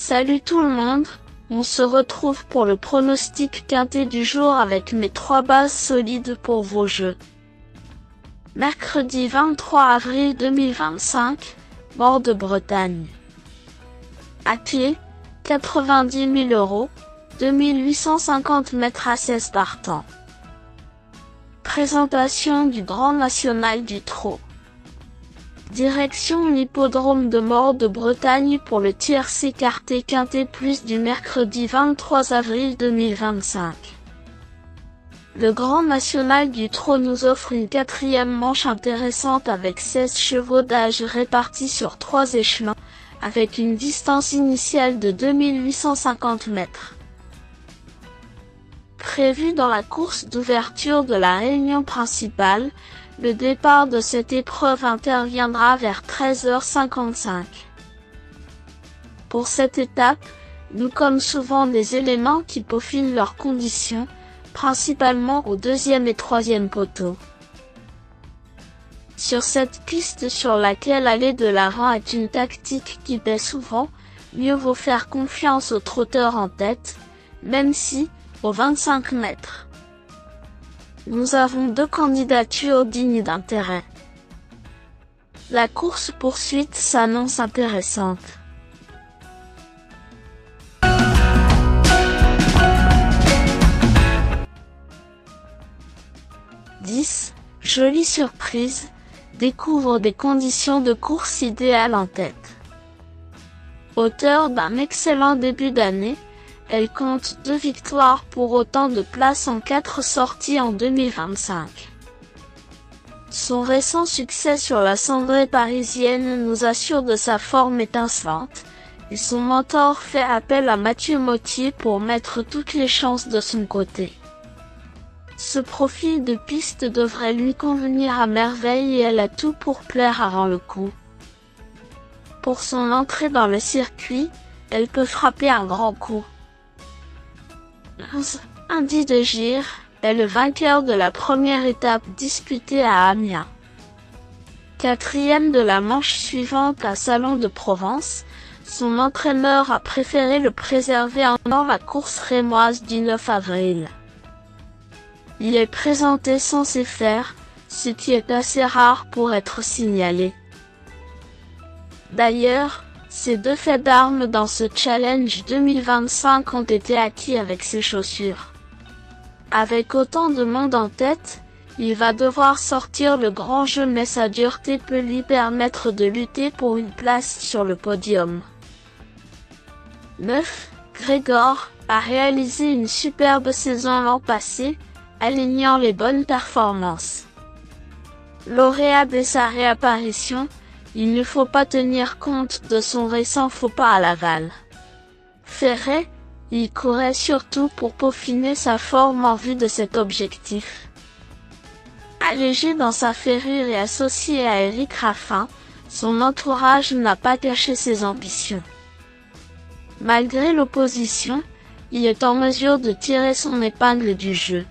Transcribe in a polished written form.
Salut tout le monde, on se retrouve pour le pronostic quintet du jour avec mes 3 bases solides pour vos jeux. Mercredi 23 avril 2025, Mort de Bretagne. À pied, 90 000 €, 2850 mètres à 16 partants. Présentation du Grand National du Trot. Direction l'hippodrome de Mort de Bretagne pour le tiercé quartet quintet plus du mercredi 23 avril 2025. Le Grand National du Trot nous offre une 4e manche intéressante avec 16 chevaux d'âge répartis sur 3 échelons, avec une distance initiale de 2850 mètres. Prévu dans la course d'ouverture de la réunion principale, le départ de cette épreuve interviendra vers 13h55. Pour cette étape, nous comme souvent des éléments qui peaufinent leurs conditions, principalement au 2e et 3e poteau. Sur cette piste sur laquelle aller de l'avant est une tactique qui paie souvent, mieux vaut faire confiance au trotteur en tête, même si, aux 25 mètres, nous avons 2 candidatures dignes d'intérêt. La course-poursuite s'annonce intéressante. 10. Jolie surprise, découvre des conditions de course idéales en tête. Auteur d'un excellent début d'année, elle compte 2 victoires pour autant de places en 4 sorties en 2025. Son récent succès sur la cendrée parisienne nous assure de sa forme étincelante, et son mentor fait appel à Mathieu Mottier pour mettre toutes les chances de son côté. Ce profil de piste devrait lui convenir à merveille et elle a tout pour plaire avant le coup. Pour son entrée dans le circuit, elle peut frapper un grand coup. 11. Indy de Gire est le vainqueur de la première étape disputée à Amiens. 4e de la manche suivante à Salon de Provence, son entraîneur a préféré le préserver dans la course rémoise du 9 avril. Il est présenté sans ses fers, ce qui est assez rare pour être signalé. D'ailleurs, ces 2 faits d'armes dans ce challenge 2025 ont été acquis avec ses chaussures. Avec autant de monde en tête, il va devoir sortir le grand jeu mais sa dureté peut lui permettre de lutter pour une place sur le podium. 9. Grégor a réalisé une superbe saison l'an passé, alignant les bonnes performances. Lauréat dès sa réapparition, il ne faut pas tenir compte de son récent faux pas à Laval. Ferré, il courait surtout pour peaufiner sa forme en vue de cet objectif. Allégé dans sa ferrure et associé à Éric Raffin, son entourage n'a pas caché ses ambitions. Malgré l'opposition, il est en mesure de tirer son épingle du jeu.